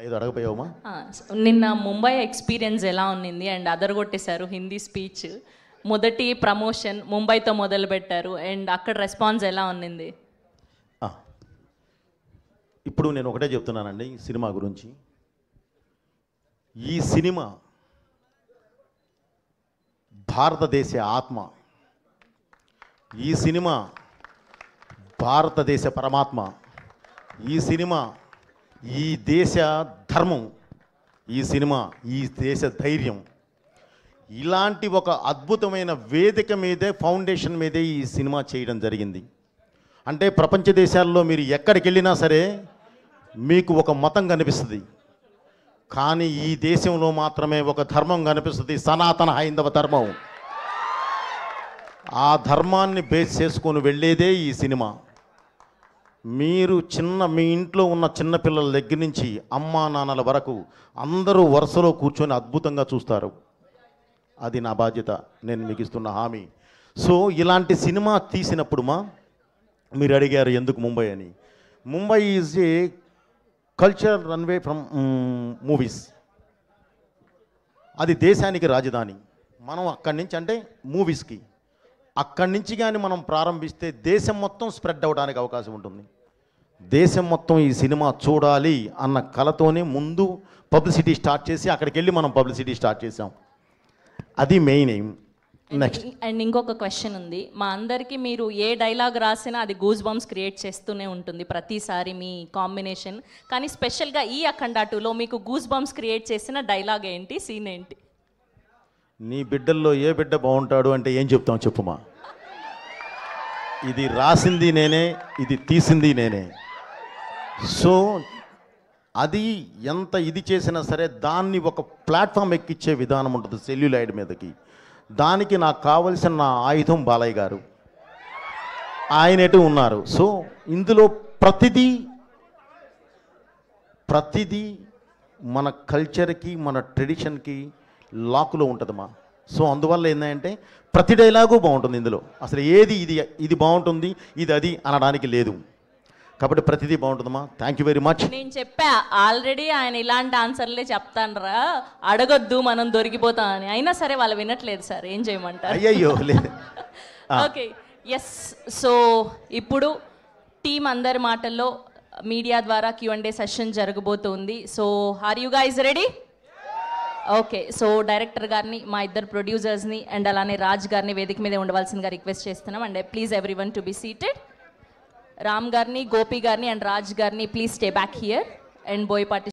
ఏదో అడగపోయావమ్మా. నిన్న ముంబై ఎక్స్పీరియన్స్ ఎలా ఉన్నింది అండ్ అదరగొట్టేశారు హిందీ స్పీచ్. మొదటి ప్రమోషన్ ముంబైతో మొదలుపెట్టారు అండ్ అక్కడ రెస్పాన్స్ ఎలా ఉన్నింది? ఇప్పుడు నేను ఒకటే చెప్తున్నానండి సినిమా గురించి. ఈ సినిమా భారతదేశ ఆత్మ, ఈ సినిమా భారతదేశ పరమాత్మ, ఈ సినిమా ఈ దేశ ధర్మం, ఈ సినిమా ఈ దేశ ధైర్యం. ఇలాంటి ఒక అద్భుతమైన వేదిక మీదే, ఫౌండేషన్ మీదే ఈ సినిమా చేయడం జరిగింది. అంటే ప్రపంచ దేశాల్లో మీరు ఎక్కడికి వెళ్ళినా సరే మీకు ఒక మతం కనిపిస్తుంది, కానీ ఈ దేశంలో మాత్రమే ఒక ధర్మం కనిపిస్తుంది, సనాతన హైందవ ధర్మం. ఆ ధర్మాన్ని బేస్ చేసుకొని వెళ్ళేదే ఈ సినిమా. మీరు మీ ఇంట్లో ఉన్న చిన్నపిల్లల దగ్గర నుంచి అమ్మా నాన్నల వరకు అందరూ వరుసలో కూర్చొని అద్భుతంగా చూస్తారు. అది నా బాధ్యత, నేను మీకు ఇస్తున్న హామీ. సో ఇలాంటి సినిమా తీసినప్పుడు మీరు అడిగారు ఎందుకు ముంబై అని. Mumbai is a culture runway from movies. అది దేశానికి రాజధాని. మనం అక్కడి నుంచి అంటే మూవీస్కి అక్కడి నుంచి కానీ మనం ప్రారంభిస్తే దేశం మొత్తం స్ప్రెడ్ అవ్వడానికి అవకాశం ఉంటుంది. దేశం మొత్తం ఈ సినిమా చూడాలి అన్న కలతోనే ముందు పబ్లిసిటీ స్టార్ట్ చేసి అక్కడికి వెళ్ళి మనం పబ్లిసిటీ స్టార్ట్ చేసాం. అది మెయిన్ ఎయిమ్. నెక్స్ట్ అండ్ ఇంకొక క్వశ్చన్ ఉంది. మా అందరికీ మీరు ఏ డైలాగ్ రాసినా అది గూస్ బంప్స్ క్రియేట్ చేస్తూనే ఉంటుంది ప్రతిసారి మీ కాంబినేషన్. కానీ స్పెషల్గా ఈ అఖండ 2లో మీకు గూస్ బంప్స్ క్రియేట్ చేసిన డైలాగ్ ఏంటి, సీన్ ఏంటి? నీ బిడ్డల్లో ఏ బిడ్డ బాగుంటాడు అంటే ఏం చెప్తాం చెప్పుమా. ఇది రాసింది నేనే, ఇది తీసింది నేనే. సో అది ఎంత ఇది చేసినా సరే దాన్ని ఒక ప్లాట్ఫామ్ ఎక్కించే విధానం ఉంటుంది సెల్యులాయిడ్ మీదకి. దానికి నాకు కావలసిన నా ఆయుధం బాలయ్య గారు, ఆయన ఎటు ఉన్నారు. సో ఇందులో ప్రతిదీ మన కల్చర్కి మన ట్రెడిషన్కి లాకులో ఉంటుందమ్మా. సో అందువల్ల ఏంటంటే ప్రతి డైలాగు బాగుంటుంది ఇందులో. అసలు ఏది ఇది బాగుంటుంది ఇది అది అనడానికి లేదు, కాబట్టి ప్రతిదీ బాగుంటుందమ్మా. Thank you very much. నేను చెప్పా ఆల్రెడీ ఆయన ఇలాంటి ఆన్సర్లే చెప్తానరా, అడగొద్దు మనం దొరికిపోతాం అని. అయినా సరే వాళ్ళు వినట్లేదు సార్, ఏం చేయమంటారు? అయ్యయ్యో లేదు. Okay, yes. సో ఇప్పుడు టీం అందరి మాటల్లో మీడియా ద్వారా Q&A సెషన్ జరగబోతుంది. So are you guys ready? Okay, so director గారిని, మా ఇద్దరు ప్రొడ్యూసర్స్ని అండ్ అలానే రాజ్ గారిని వేదిక మీద ఉండవలసిందిగా రిక్వెస్ట్ చేస్తున్నాం. And please everyone to be seated. Ram గారిని, గోపి గారిని అండ్ రాజ్ గారిని please stay back here. And Boyapati